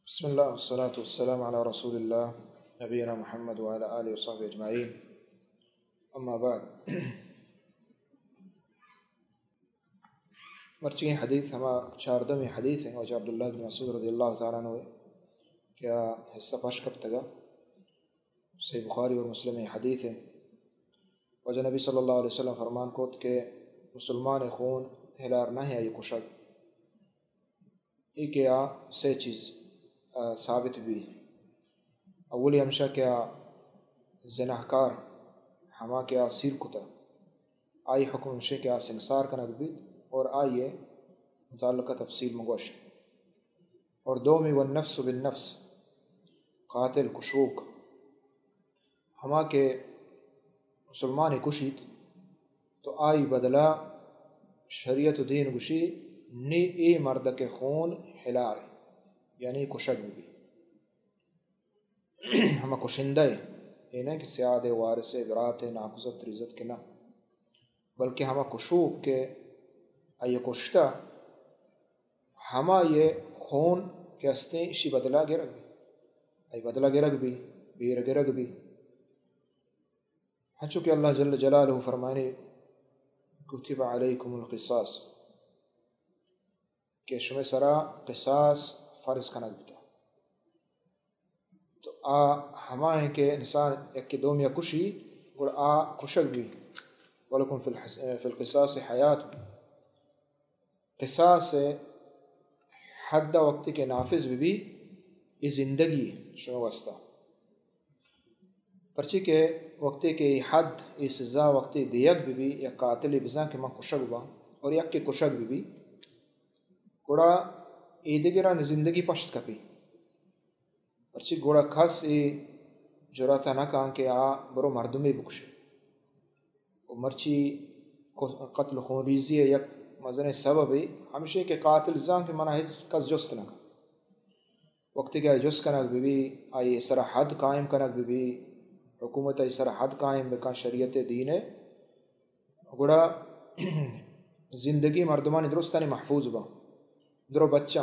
بسم الله والصلاة والسلام على رسول الله نبينا محمد وعلى آله وصحبه أجمعين أما بعد مرچی حدیث ہما چاردمی حدیث ہیں وجہ عبداللہ بن مسعود رضی اللہ تعالیٰ عنہ کیا حصہ پاش کب تگا صحیح بخاری اور مسلم حدیث ہے وجہ نبی صلی اللہ علیہ وسلم فرمان کوت کہ مسلمان خون ہلار نہ ہے یہ کشک یہ کیا سے چیز ثابت بھی اولی ہمشہ کیا زناہکار ہما کیا سیر کتا آئی حکم ہمشہ کیا سنسار کا نقبید اور آئیے متعلقہ تفصیل مگوشت اور دومی والنفس بالنفس قاتل کشوک ہما کے مسلمان کشید تو آئی بدلا شریعت و دین گشی نی ای مرد کے خون حلار یعنی کشک بھی ہما کشندہ یہ نہیں کہ سیاد وارث برات ناقصت رزت کے نہ بلکہ ہما کشوک کے یہ کشتہ ہما یہ خون کے ہستے اسی بدلا گرگ بھی ای بدلا گرگ بھی بیر گرگ بھی ہنچو کہ اللہ جل جلالہ فرمانے کتب علیکم القصاص کہ شمع سرا قصاص فرض کنک بتا تو ہما ہے کہ انسان ایک کے دوم یا کشی اور کشک بھی وَلَكُمْ فِي الْقِصَاصِ حَيَاتٌ قصاص حد وقت کے نافذ بھی یہ زندگی شما واسطہ پرچی کے وقت کے حد یہ سزا وقت دیگ بھی یا قاتل بزاں کے ماں کشک با اور یک کے کشک بھی گوڑا ایدگران زندگی پشت کپی پرچی گوڑا کھس جراتا نہ کہاں کہ برو مردمی بکشے و مرچی قتل خونریزی یک مزن سبب ہمشہ کہ قاتل زان کے منع کس جست نہ وقت کہ جست کنک بھی آئی سر حد قائم کنک بھی حکومت ای سر حد قائم بکن شریعت دین گوڑا زندگی مردمانی درستانی محفوظ با درو بچہ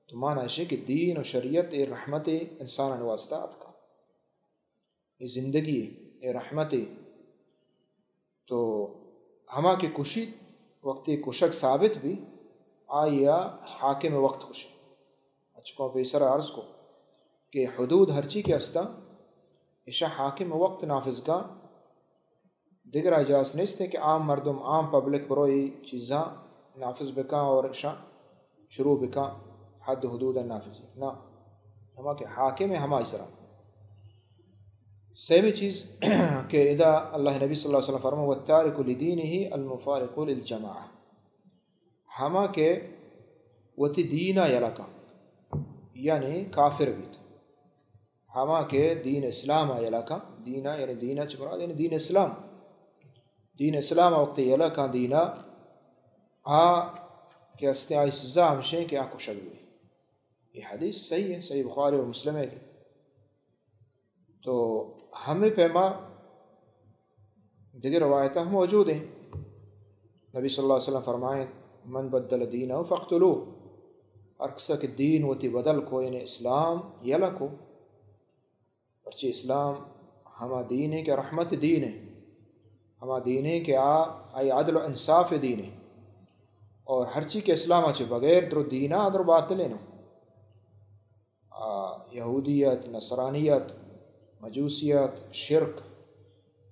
تو مانا ہے کہ دین و شریعت اے رحمت انسان واسطہ اتکا یہ زندگی اے رحمت تو ہما کے کشی وقت کشک ثابت بھی آیا حاکم وقت کشی اچھکوں پہ سر عرض کو کہ حدود ہرچی کے استا اشا حاکم وقت نافذ کا دیگر اجاز نہیں ہے کہ عام مردم عام پبلک بروئی چیزاں نافذ بکا اور اشا شروع بکا حد حدود نافذ نہ ہما کہ حاکم ہما اسرا سیمی چیز کہ اذا اللہ نبی صلی اللہ علیہ وسلم فرما والتارک لدینہ المفارق للجماعہ ہما کہ وتی دینہ یلکا یعنی کافر بیت ہما کہ دین اسلام یلکا دینہ یعنی دینہ چکرا یعنی دین اسلام وقت یلکا دینہ کہ استعائی سزا ہمشیں کہ آنکھ کشک بھی یہ حدیث صحیح ہے صحیح بخاری اور مسلم ہے کہ تو ہمیں پیما دیگر روایتہ موجود ہیں نبی صلی اللہ علیہ وسلم فرمائیں من بدل دینہ فقتلوه ارکسا کہ دین وتی بدل کو یعنی اسلام یلا کو پرچہ اسلام ہما دین ہے کہ رحمت دین ہے ہما دین ہے کہ آئی عدل و انصاف دین ہے اور ہر چیز کے اسلام اچھے بغیر در دینہ در باطل ہے یہودیت نصرانیت مجوسیت شرک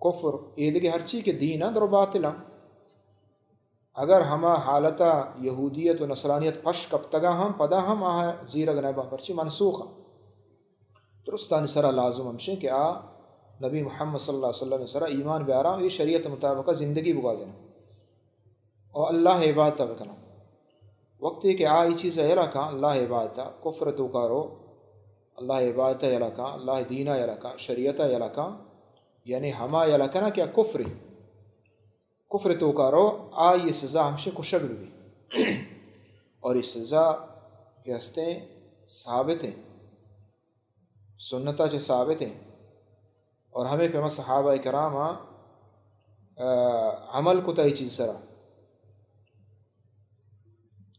کفر یہ دیکھے ہر چیز کے دینہ در باطل اگر ہما حالتا یہودیت و نصرانیت پش کب تگا ہم پدا ہم زیرگ نبا پرچی منسوخ درستانی سرا لازم ہمشے کہ نبی محمد صلی اللہ علیہ وسلم سرا ایمان بیارا یہ شریعت مطابقہ زندگی بگازنا اور اللہ عبادت بکنا وقت کہ آئی چیز یلکا اللہ عبادت کفر تو کارو اللہ عبادت یلکا اللہ دینہ یلکا شریعت یلکا یعنی ہما یلکنا کیا کفر تو کارو آئی یہ سزا ہمشے کشک بھی اور یہ سزا یہ ہستے ثابت ہیں سنتا چھ ثابت ہیں اور ہمیں پیما صحابہ کرام عمل کو تا یہ چیز سرا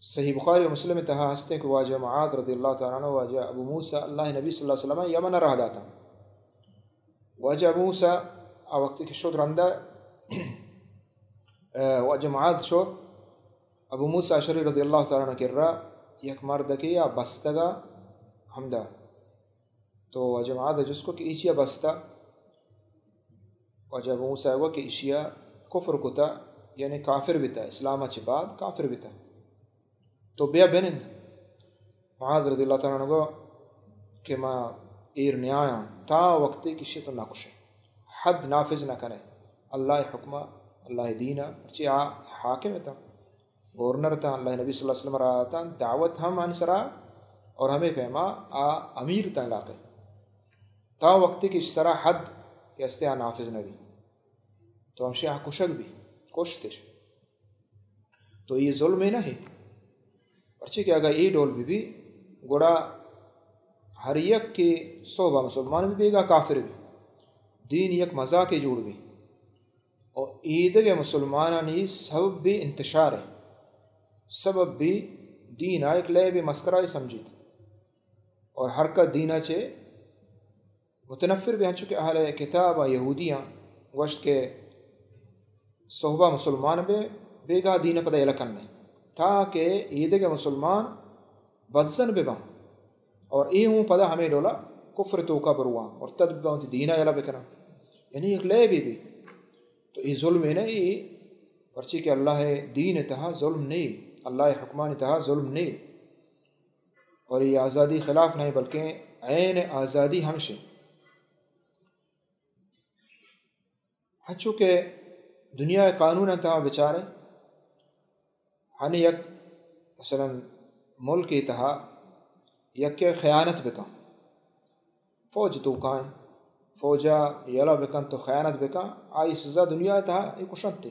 صحیح بخاری و مسلم تہا ہستے کہ واجہ معاذ رضی اللہ تعالیٰ عنہ واجہ ابو موسیٰ اللہ نبی صلی اللہ علیہ وسلم یمن رہ داتا واجہ ابو موسیٰ وقت کہ شد رندہ واجہ معاذ شد ابو موسیٰ اشعری رضی اللہ تعالیٰ عنہ کر رہا یک مرد کی یا بستگا ہمدہ تو واجہ معاذ جس کو کہ ایچیا بستا واجہ ابو موسیٰ وہ کہ ایشیا کفر کتا یعنی کافر بیتا اسلام چی بعد کافر بیتا تو بیا بینند معاذ رضی اللہ تعالیٰ عنہ کہ ما ایر نیایا تا وقتی کسی تو نہ کشے حد نافذ نہ کرے اللہ حکمہ اللہ دینہ پرچی حاکم تھا گورنر تھا اللہ نبی صلی اللہ علیہ وسلم رہا تھا دعوت ہم انسرا اور ہمیں پیما امیر تھا علاقے تا وقتی کی سرا حد کہ استعا نافذ نہ بھی تو ہم شیعہ کشک بھی کوشتش تو یہ ظلم ہی نہیں پرچی کہ اگر یہ ڈول بھی گوڑا ہر یک کے صحبہ مسلمان بھی بیگا کافر بھی دین یک مزاق جوڑ بھی اور عید کے مسلمانانی سبب بھی انتشار ہے سبب بھی دین ایک لئے بھی مسکرائی سمجھیت اور ہر کا دینہ چے متنفر بھی ہن چکے اہل کتاب یہودیاں وشت کے صحبہ مسلمان بیگا دین پدہ یلکن میں تاکہ عید کے مسلمان بدزن بے بہن اور ای ہوں پدہ ہمیں ڈولا کفر توکا بروان اور تدبہ انتی دینہ یلا بکنا یعنی ایک لئے بھی تو ای ظلم نہیں پرچی کہ اللہ دین تہا ظلم نہیں اللہ حکمان تہا ظلم نہیں اور یہ آزادی خلاف نہیں بلکہ عین آزادی ہمشہ ہنچو کہ دنیا قانون تہا بچارے ہن یک مثلا ملک تہا یک کے خیانت بکن فوج تو کائیں فوجا یلا بکن تو خیانت بکن آئی سزا دنیا تہا ایک کشن تے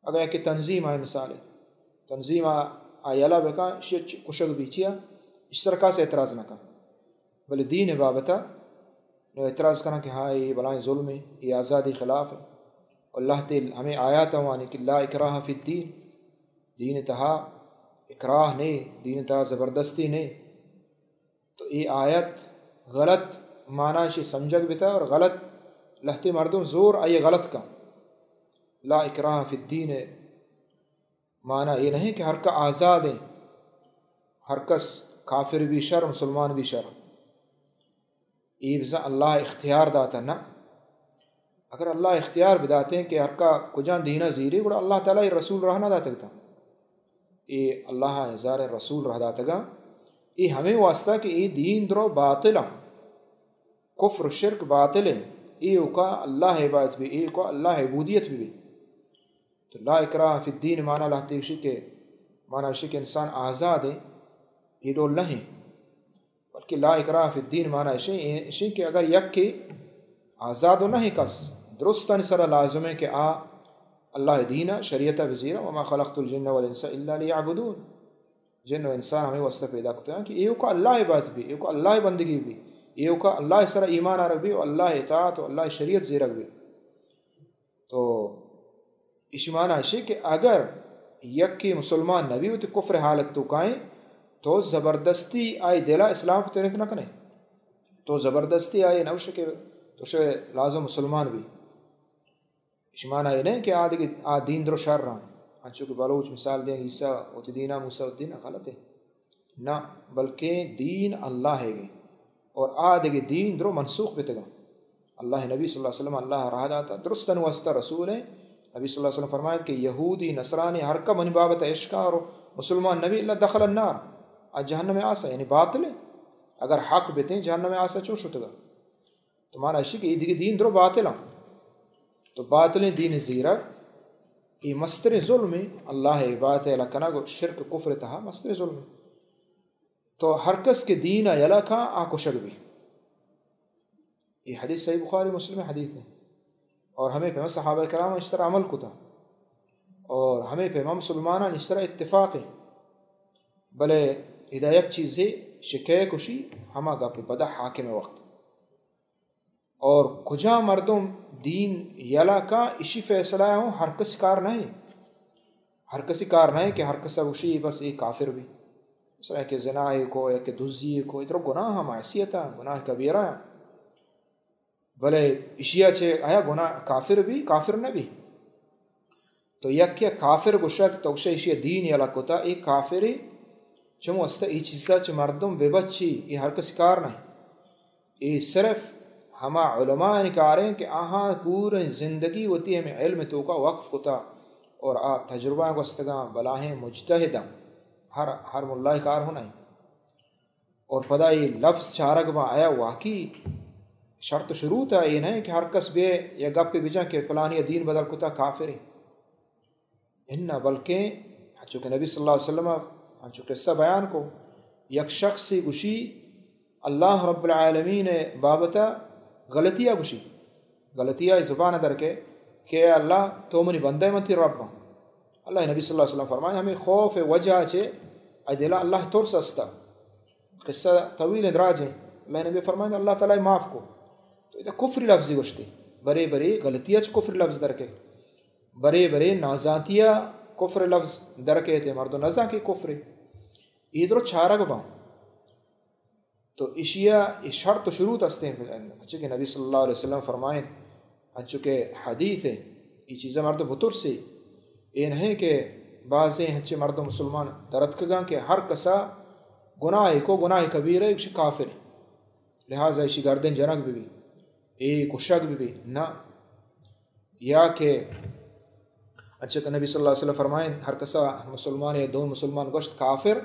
اگر ایک تنظیم آئے مثالے تنظیم آئی یلا بکن شیچ کشک بیچیا اس طرح سے اعتراض نہ کن بلے دین بابتا نو اعتراض کرنا کہ ہاں یہ بلائیں ظلم ہے یہ آزادی خلاف ہے اللہ تعالی ہمیں آیات ہوانی کہ لا اکراہ فی الدین دین تہا اکراہ نہیں دین تہا زبردستی نہیں تو یہ آیت غلط معنی شی سمجھک بھی تھا اور غلط لہتے مردم زور آئیے غلط کا لا اکراہ فی الدین معنی یہ نہیں کہ ہر کا آزاد ہے ہر کس کافر بھی شر مسلمان بھی شر یہ بزا اللہ اختیار داتا نا اگر اللہ اختیار بداتے ہیں کہ ہر کا کجان دینہ زیری گوڑا اللہ تعالیٰ یہ رسول رہنا داتا گا یہ اللہ ہزار رسول رہ داتا گا یہ ہمیں واسطہ کہ یہ دین درو باطل کفر شرک باطل ہے یہ کا اللہ عبادت بھی یہ کا اللہ عبودیت بھی تو لا اکراہ فی الدین معنی لاتے اسی کے معنی اسی کہ انسان آزاد ہے یہ ڈول نہیں بلکہ لا اکراہ فی الدین معنی اسی کہ اگر یک کے آزاد و نہیں کس درستاً سر لازم ہے کہ اللہ دینہ شریعت وزیرہ وما خلقت الجن والانس الا لیعبدون جن و انسان ہمیں واسطہ پیدا کرتے ہیں کہ یہ کا اللہ عبادت بھی یہ کا اللہ بندگی بھی یہ کا اللہ سر ایمان رکھ بھی اور اللہ اطاعت و اللہ شریعت زیرک بھی تو اس معنی ہے کہ اگر یک کی مسلمان نبی ہوتی کفر حالت تو کائیں تو زبردستی آئی دلا اسلام کو تیرت نہ کریں تو زبردستی آئی نوش کے تو شے لازم مسلمان بھی اس معنی یہ نہیں کہ دین درو شر رہا انچو کہ بلوچ مثال دیں عیسیٰ اوتی دینہ موسیٰ اوتی دینہ غلط ہے نہ بلکہ دین اللہ ہے گے اور دیکھے دین درو منسوخ بیتے گا اللہ نبی صلی اللہ علیہ وسلم اللہ رہا داتا درستاً واسطہ رسول ہے نبی صلی اللہ علیہ وسلم فرمائے کہ یہودی نصرانی ہر کا من بابت عشقہ اور مسلمان نبی اللہ دخل النار آج جہنم میں آسا یعنی باطل ہے اگر حق بیتے ہیں جہنم میں آسا چو شتگا تمہارا عشق کہ یہ دین درو باطل ہم تو باطل دین زیرہ یہ مستر ظلم اللہ عبادت لکنا گو شرک کفر تہا مستر ظلم تو ہر کس کے دین یلا کھا آکو شک بھی یہ حدیث صحیح بخاری مسلم حدیث ہے اور ہمیں پیما صحابہ کرام اس طرح عمل کو تھا اور ہمیں پیما مسلمانہ اس طرح اتفاق ہے بلے ہدایت چیزیں شکے کشی ہما گا پہ بدا حاکم وقت اور کجا مردم دین یلا کا اسی فیصلہ ہوں ہر کس کار نہیں ہر کسی کار نہیں کہ ہر کسا گوشی بس یہ کافر بھی مثلا کہ زنا کو یا کہ دزی کو ادھر گناہ معصیت گناہ کبیرہ بلے اشیا چھے آیا گناہ کافر بھی کافر نہ بھی تو یک کافر گوشا کہ توشا اشیا دین یا لکوتا ای کافری چمو استا ای چیزا چھ مردم بے بچی ای ہر کسی کار نہیں ای صرف ہما علماء نکاریں کہ آہاں پورا زندگی ہوتی ہمیں علم تو کا وقف ہوتا اور تجربہ گستگاں بلاہیں مجتہداں ہر ملائی کار ہونا ہے اور پدا یہ لفظ چارک با آیا واقعی شرط شروط ہے یہ نہیں کہ ہر کس بے یا گپ پہ بجا کہ پلانی دین بدل کتا کافر ہے انہا بلکہ چونکہ نبی صلی اللہ علیہ وسلم چونکہ قصہ بیان کو یک شخصی گوشی اللہ رب العالمین بابتا غلطیہ گوشی غلطیہ زبان در کے کہ اللہ تو منی بندہ منتی رب اللہ نبی صلی اللہ علیہ وسلم فرمائے ہمیں خوف وجہ چھے ای دلا اللہ ترس استا قصہ طویل دراج ہے اللہ نبی فرمائے اللہ تعالی معاف کو تو یہ کفری لفظی گوشتی برے برے غلطیہ چھ کفر لفظ در کے برے برے نازاتیہ کفر لفظ در کے تھے مردو نزا کی کفر ادھر چھارک با تو اشیا شرط شروط استے ہیں اچھے کہ نبی صلی اللہ علیہ وسلم فرمائیں اچھے کہ حدیث ہے یہ چیزیں مرد بطور سے یہ نہیں کہ بعضیں ہنچے مرد مسلمان درد کہ ہر کسا گناہ کو گناہ کبیر ہے ایک کافر لہٰذا اسی گردن جنگ بھی ایک شک بھی نہ یا کہ اچھا کہ نبی صلی اللہ علیہ وسلم فرمائیں ہر کسا مسلمان یا دو مسلمان گوشت کافر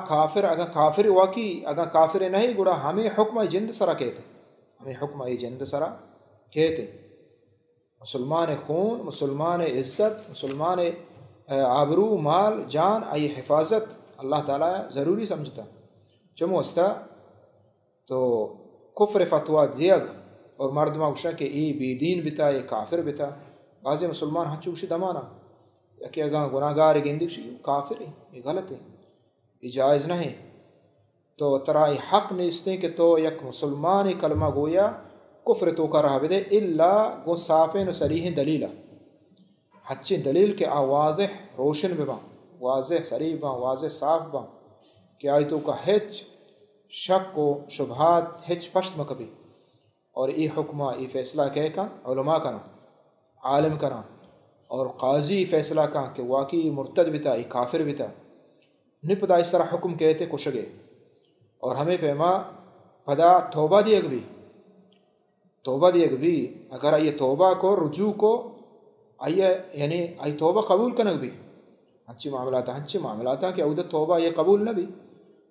کافر اگر کافر واقعی اگر کافر نہیں گڑا ہمیں حکم جند سرا کہتے ہمیں حکم جند سرا کہتے مسلمان خون مسلمان عزت مسلمان آبرو مال جان ای حفاظت اللہ تعالیٰ ضروری سمجھتا چمو استا تو کفر فتوہ دیگ اور مردمہ گوشا کہ ای بی دین بتا یہ کافر بتا بعض مسلمان ہنچو گوشی دمانا یا کہ اگر گناہگار گندی گوشی کافر ہے یہ غلط ہے یہ جائز نہیں تو ترائی حق نیستے کہ تو یک مسلمان کلمہ گویا کفر تو کا رہا بدے اللہ گو صافین و سریح دلیلہ ہچی دلیل کے واضح روشن ببا واضح سریح با واضح صاف با کہ آئی تو کا ہچ شک و شبہات ہچ پشت مکبی اور ای حکمہ ای فیصلہ کہہ کن علماء کنا عالم کنا اور قاضی فیصلہ کن کہ واقعی مرتد بتا ای کافر بتا نپدا اس طرح حکم کہتے کشگے اور ہمیں پیما پدا توبہ دیگ بھی اگر یہ توبہ کو رجوع کو آئیے یعنی آئی توبہ قبول کنگ بھی ہنچی معاملات کہ اودہ توبہ یہ قبول نہ بھی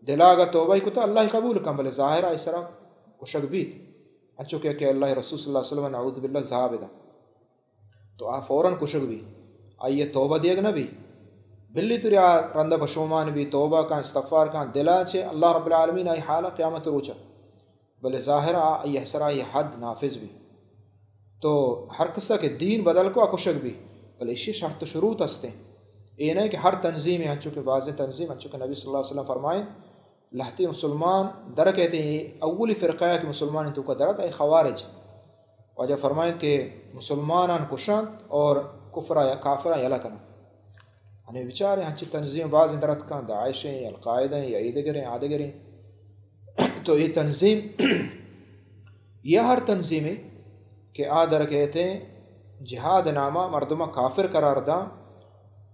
دلا اگر توبہ کو تو اللہ قبول کن بلے ظاہرہ اس طرح کشگ بیت ہنچو کہ اللہ رسول صلی اللہ علیہ وسلم نعوذ باللہ ذہابدہ تو فوراً کشگ بھی آئیے توبہ دیگ نہ بھی بلی تریا رندہ بشومان بھی توبہ کا استغفار کا دلا چھے اللہ رب العالمین آئی حالہ قیامت روچا بلے ظاہرہ آئی احسرہ یہ حد نافذ بھی تو ہر قصہ کے دین بدل کو اکشک بھی بلے اسی شرط شروط ہستے یہ نہیں کہ ہر تنظیم ہے چونکہ بعض تنظیم چونکہ نبی صلی اللہ علیہ وسلم فرمائیں لہتی مسلمان در کہتے ہیں یہ اولی فرقہ ہے کہ مسلمان تو کا درد ہے خوارج وجہ فرمائیں کہ مسلمانان کشند اور کفرہ یا کافرہ یا لکن ہمیں بیچارے ہنچی تنظیم بعض درد کا داعش ہیں یا القاعدہ ہیں یا آدگریں تو یہ تنظیم یہ ہر تنظیم ہے کہ آدر کہتے ہیں جہاد نامہ مردمہ کافر قرار دا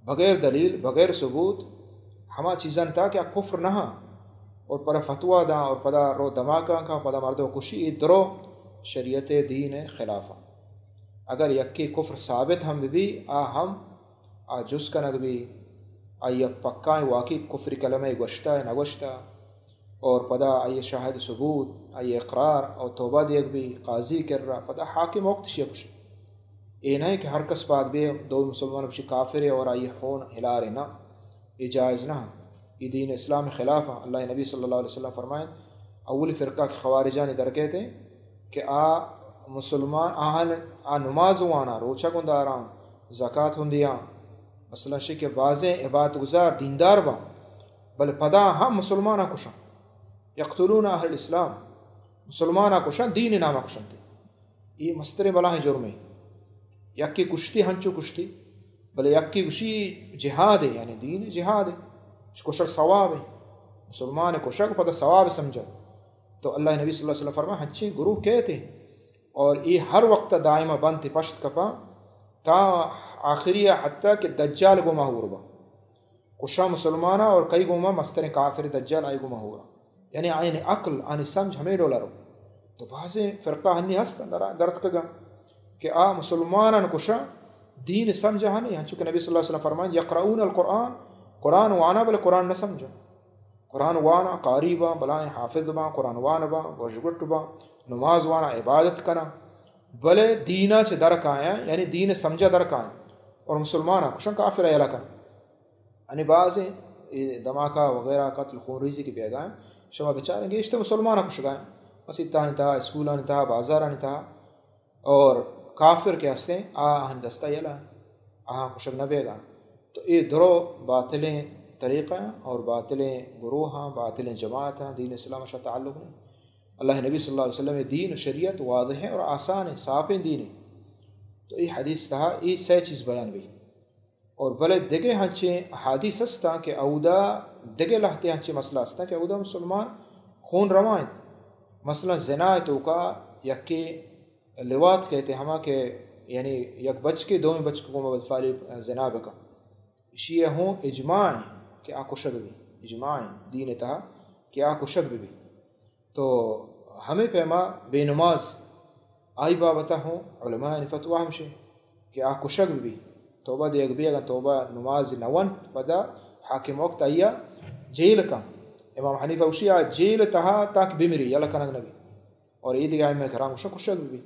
بغیر دلیل بغیر ثبوت ہما چیزاں تا کہ کفر نہ اور پر فتوہ دا اور پدا رو دماغا کا پدا مردو کشی درو شریعت دین خلافہ اگر یکی کفر ثابت ہم بھی ہم جس کنگ بھی آئی پکائیں واقعی کفر کلمہ گوشتا ہے نہ گوشتا اور پدا آئی شاہد ثبوت آئی اقرار اور توبہ دیکھ بھی قاضی کر رہا پدا حاکم وقت شیخ یہ نہیں کہ ہر کس بات بھی دو مسلمان بشی کافر ہے اور آئی خون ہلا رہے نہ یہ جائز نہ یہ دین اسلام خلاف اللہ نبی صلی اللہ علیہ وسلم فرمائیں اول فرقہ کے خوارجان در کہتے ہیں کہ مسلمان نماز وانا روچہ گنداران زکوٰۃ ہندیاں مثلا شک بازیں عبادت گزار دیندار با بل پدا ہم مسلمانہ کشاں یقتلون اہل الاسلام مسلمانہ کشاں دین نامہ کشاں تھے یہ مستر بلا ہیں جرم ہے یکی کشتی ہنچو کشتی بلے یکی گوشی جہاد ہے، یعنی دین جہاد ہے، کشک ثواب ہے، مسلمان کشک پتہ ثواب سمجھا. تو اللہ نبی صلی اللہ علیہ وسلم فرما ہنچی گروہ کہتے ہیں اور یہ ہر وقت دائمہ بند تھی پشت کپا تا آخریہ حتیٰ کہ دجال گو مہور با کشا مسلمانہ اور کئی گوما مستر کافر دجال آئی گو مہورا، یعنی آئین عقل آنی سمجھ ہمیں ڈولارو. تو بعض فرقہ ہنی ہستن درد کگا کہ مسلمانہ کشا دین سمجھا ہنی، ہن چونکہ نبی صلی اللہ علیہ وسلم فرمائیں یقرؤون القرآن، قرآن وانا بلے قرآن نہ سمجھا، قرآن وانا قاری با بلائیں حافظ با قرآن وانا با گوشگٹ با نماز وانا عبادت کنا بلے دینہ چھ درک آیا، یعنی دین سمجھا درک آیا، اور مسلمانہ کشن کافر ایلا کنا. یعنی بعض دھماکہ وغیرہ قتل خون ریزی کی بیگائیں شما بچاریں گے اشتے مسلمانہ کش گائیں مسجد تانی تہا اسکولانی تہا بازارانی تہا، اور کافر کے ہستے آہن دستہ یلا آہاں کشک نہ بیگائیں. تو یہ درو باطلیں طریقہ ہیں اور باطلیں گروہ ہیں، باطلیں جماعت ہیں، دین اسلام شاہ تعلق نہیں. اللہ نبی صلی اللہ علیہ وسلم دین و شریعت واضح ہے اور آسان ہے، صاف دین ہے. تو یہ حدیث تہا یہ سی چیز بیان بھی، اور بلے دگے ہنچے حادیث ہستا کہ اودا دگے لہتے ہنچے مسئلہ ہستا کہ اودا مسلمان خون روائیں. مثلا زنا تو کا یکی لوات کہتے ہما کہ یعنی یک بچ کے دویں بچ کو مبدفالی زنا بکا، شیعہ ہوں اجماع کہ آکو شد بھی، اجماع دین تہا کہ آکو شد بھی. تو ہمیں پیما بے نماز آئی بابتا ہوں علماء فتوہ ہمشے کہ آکو شد بھی توبہ دیکھ بھی اگر توبہ نماز نون پدا حاکم وقت آیا جیل کا. امام حنیفہ اوشی جیل تہا تاک بمری یلا کنگ نبی، اور عید گاہ میں کرام شک شد بھی.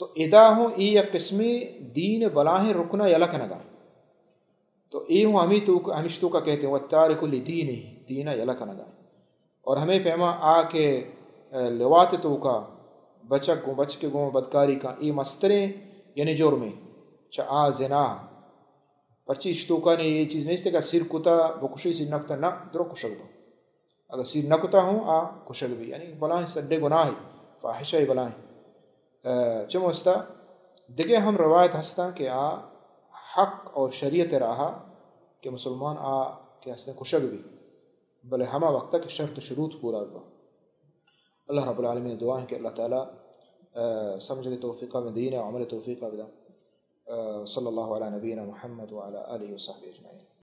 تو ادا ہوں ای یک قسمی دین بلاہیں رکنا یلا کنگا. تو ای ہوں ہمیشتو کا کہتے ہیں والتارک لدین دینا یلا کنگا. اور ہمیں پیما آ کے لوات تو کا بچک گو بچ کے گو بدکاری کا ای مستریں یعنی جرمیں چا زنا پرچی اشتوکا نے یہ چیز نہیں اس کہ سیر کتا بکشی سیر نکتا نہ درو کشک با، اگر سیر نکتا ہوں کشک بھی، یعنی بلائیں سڈے گناہ فاحشہ بلائیں. چمو استا دگے ہم روایت ہستا کہ حق اور شریعت رہا کہ مسلمان کہ ہستے کشک بھی بلے ہما وقتا کہ شرط شروط پورا ہوا. اللہ رب العالمین دعائیں کہ اللہ تعالیٰ سمجھ کے توفیقہ میں دین و عمل توفیقہ بدا. صلی اللہ علیہ نبینا محمد وعلی آلہ وصحبہ اجمعین.